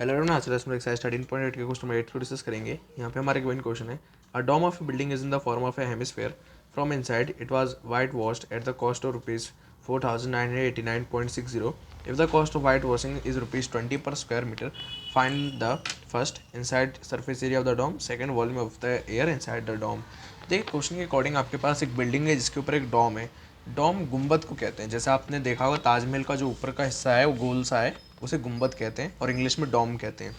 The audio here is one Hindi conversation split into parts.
हेलो एवरीवन, आज हम एक्सरसाइज 13.8 के क्वेश्चन नंबर 8 को डिस्कस करेंगे। यहाँ पे हमारे गिवन क्वेश्चन है, a dome of building is in the form of a hemisphere from inside it was white washed at the cost of rupees 4989.60। If the cost of white washing is rupees 20 per square metre, find the first inside surface area of the dome, second volume of the air inside the dome. देखिए क्वेश्चन के अकॉर्डिंग आपके पास एक बिल्डिंग है जिसके ऊपर एक डोम है। डोम गुंबद को कहते हैं। जैसे आपने देखा होगा ताजमहल का जो ऊपर का हिस्सा है वो गोल सा है, उसे गुंबद कहते हैं और इंग्लिश में डोम कहते हैं।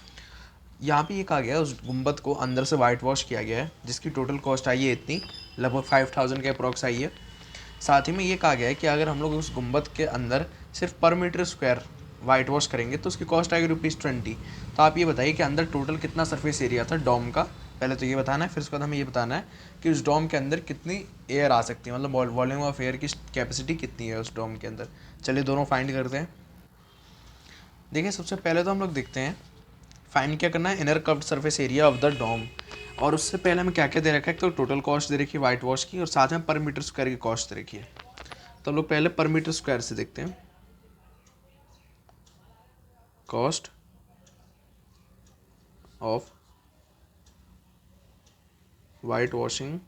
यहाँ पे ये कहा गया है उस गुंबद को अंदर से वाइट वॉश किया गया है, जिसकी टोटल कॉस्ट आई है इतनी, लगभग 5000 के अप्रॉक्स आई है। साथ ही में ये कहा गया है कि अगर हम लोग उस गुंबद के अंदर सिर्फ पर मीटर स्क्वायर वाइट वॉश करेंगे तो उसकी कॉस्ट आएगी ₹20। तो आप ये बताइए कि अंदर टोटल कितना सरफेस एरिया था डोम का। पहले तो ये बताना है, फिर उसके बाद हमें ये बताना है कि उस डोम के अंदर कितनी एयर आ सकती है, मतलब वॉल्यूम ऑफ एयर की कैपेसिटी कितनी है उस डोम के अंदर। चलिए दोनों फाइंड करते हैं। देखिए सबसे पहले तो हम लोग देखते हैं फाइंड क्या करना है, inner curved surface area of the dome. और उससे पहले हमें क्या क्या दे रखा है, तो टोटल कॉस्ट दे रखी है वाइट वॉश की और साथ में पर मीटर स्क्वायर की कॉस्ट दे रखी है। तो हम लोग पहले पर मीटर स्क्वायर से देखते हैं। कॉस्ट ऑफ वाइट वॉशिंग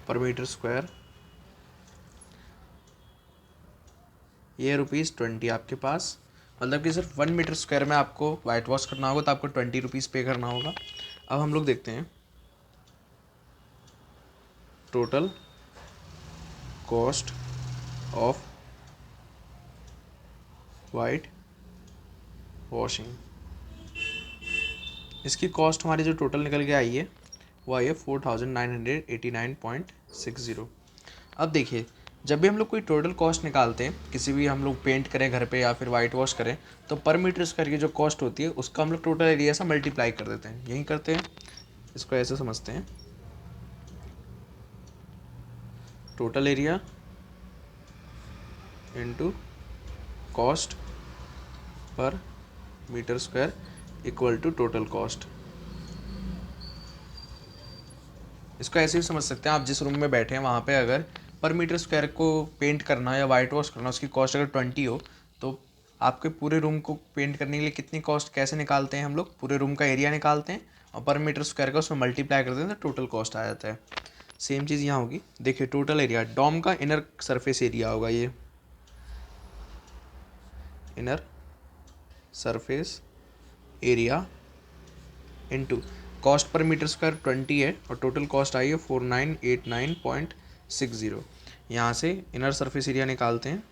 पर मीटर स्क्वायर, ये ₹20 आपके पास, मतलब कि सिर्फ 1 मीटर स्क्वायर में आपको वाइट वॉश करना होगा तो आपको ₹20 पे करना होगा। अब हम लोग देखते हैं total cost of white washing. इसकी कॉस्ट हमारी जो टोटल निकल के आई है वो आई है 4989.60। अब देखिए जब भी हम लोग कोई टोटल कॉस्ट निकालते हैं, किसी भी हम लोग पेंट करें घर पे या फिर वाइट वॉश करें, तो पर मीटर स्क्वायर की जो कॉस्ट होती है उसका हम लोग टोटल एरिया से मल्टीप्लाई कर देते हैं। यही करते हैं, इसको ऐसे समझते हैं, total area into cost per metre square equal to total cost. इसको ऐसे भी समझ सकते हैं, आप जिस रूम में बैठे हैं वहाँ पे अगर पर मीटर स्क्वायर को पेंट करना या वाइट वॉश करना उसकी कॉस्ट अगर 20 हो, तो आपके पूरे रूम को पेंट करने के लिए कितनी कॉस्ट कैसे निकालते हैं हम लोग, पूरे रूम का एरिया निकालते हैं और पर मीटर स्क्वायर का उसमें मल्टीप्लाई करते हैं तो टोटल कॉस्ट आ जाता है। सेम चीज़ यहाँ होगी। देखिए टोटल एरिया डोम का इनर सरफेस एरिया होगा, ये inner surface area into cost per metre square 20 है और टोटल कॉस्ट आई है 4989.60। यहाँ से इनर सरफेस एरिया निकालते हैं,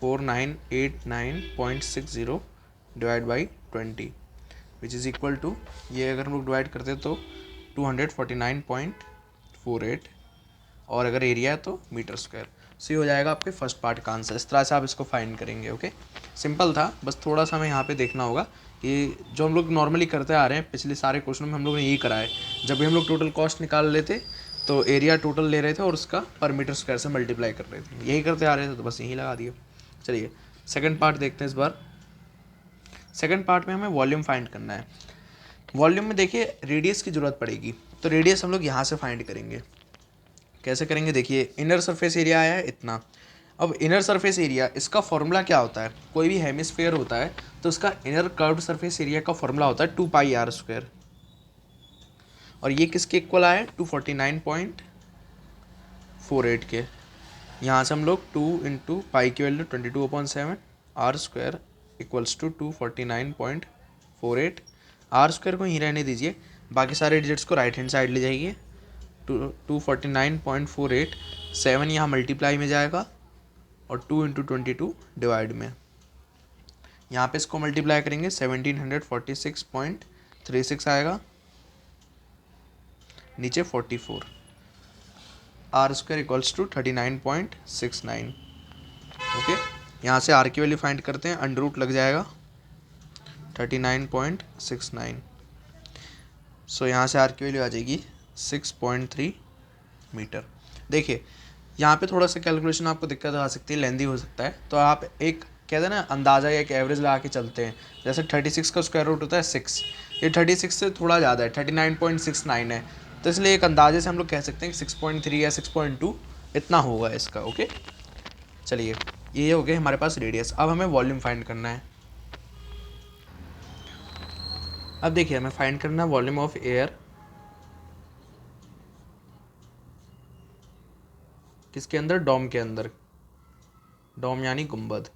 $4989.60 divide by 20 which is equal to, ये अगर हम लोग डिवाइड करते हैं तो 249.48 और अगर एरिया है तो मीटर स्क्वायर। सो ये हो जाएगा आपके फर्स्ट पार्ट का आंसर। इस तरह से आप इसको फाइंड करेंगे। ओके, सिंपल था, बस थोड़ा सा हमें यहाँ पे देखना होगा कि जो हम लोग नॉर्मली करते आ रहे हैं पिछले सारे क्वेश्चन में हम लोग ने यही करा है। जब भी हम लोग टोटल कॉस्ट निकाल लेते तो एरिया टोटल ले रहे थे और उसका पर मीटर स्क्वायर से मल्टीप्लाई कर रहे थे, यही करते आ रहे थे, तो बस यही लगा दिया। चलिए सेकेंड पार्ट देखते हैं। इस बार सेकेंड पार्ट में हमें वॉल्यूम फाइंड करना है। वॉल्यूम में देखिए रेडियस की ज़रूरत पड़ेगी, तो रेडियस हम लोग यहाँ से फाइंड करेंगे। कैसे करेंगे, देखिए इनर सरफेस एरिया आया है इतना। अब इनर सरफेस एरिया, इसका फॉर्मूला क्या होता है, कोई भी हेमिस्फीयर होता है तो उसका इनर कर्व्ड सरफेस एरिया का फॉर्मूला होता है 2πr²। और ये किसके इक्वल आया है, 249.48 के। यहाँ से हम लोग 2 इंटू पाई की value 22/7 r² equals to 249.48। r² को ही रहने दीजिए, बाकी सारे डिजिट्स को राइट हैंड साइड ले जाइए। 249.48 7 यहाँ मल्टीप्लाई में जाएगा और 2 इंटू 22 डिवाइड में। यहाँ पे इसको मल्टीप्लाई करेंगे 1746.36 आएगा, नीचे 44। r² equals to 39.69। ओके, यहाँ से r की वैल्यू फाइंड करते हैं, अंडर रूट लग जाएगा 39.69। सो यहाँ से r की वैल्यू आ जाएगी 6.3 मीटर। देखिए यहाँ पे थोड़ा सा कैलकुलेशन आपको दिक्कत आ सकती है, लेंदी हो सकता है, तो आप एक कहते हैं ना अंदाज़ा या एक एवरेज लगा के चलते हैं। जैसे 36 का स्क्वायर रूट होता है 6, ये 36 से थोड़ा ज़्यादा है, 39.69 है, तो इसलिए एक अंदाजे से हम लोग कह सकते हैं कि 6.3 या 6.2 इतना होगा इसका। ओके, चलिए ये हो गया हमारे पास रेडियस। अब हमें वॉल्यूम फाइंड करना है। अब देखिए हमें फाइंड करना है वॉल्यूम ऑफ एयर किसके अंदर, डोम के अंदर। डोम यानी गुंबद।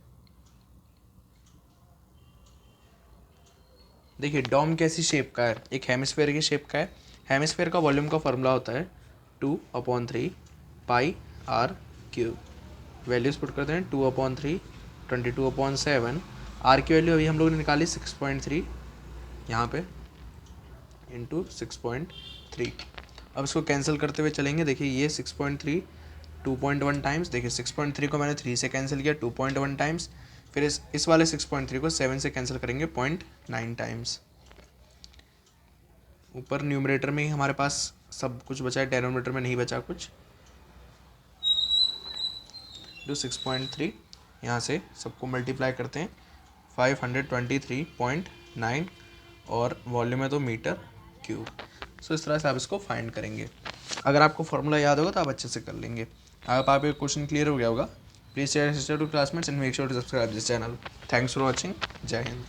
देखिए डोम कैसी शेप का है, एक हेमिस्फेयर की शेप का है। हेमिस्फेयर का वॉल्यूम का फॉर्मूला होता है 2/3 पाई आर क्यूब। वैल्यूज पुट करते हैं 2/3, 22/7। आर की वैल्यू अभी हम लोग ने निकाली 6.3 यहाँ पे, इंटू 6.3। अब इसको कैंसिल करते हुए चलेंगे। देखिए ये 6.3 2.1 टाइम्स, देखिए 6.3 को मैंने 3 से कैंसिल किया 2.1 टाइम्स, फिर इस वाले 6.3 को 7 से कैंसिल करेंगे 0.9 टाइम्स। ऊपर न्यूमरेटर में ही हमारे पास सब कुछ बचा है, डेनोमिनेटर में नहीं बचा कुछ। जो 6.3 यहाँ से सबको मल्टीप्लाई करते हैं 523.9 और वॉल्यूम है तो मीटर क्यूब। सो इस तरह से आप इसको फाइंड करेंगे। अगर आपको फॉर्मूला याद होगा तो आप अच्छे से कर लेंगे। अगर आप ये क्वेश्चन क्लियर हो गया होगा, please share to classmates and make sure to subscribe this channel. Thanks for watching. जय हिंद।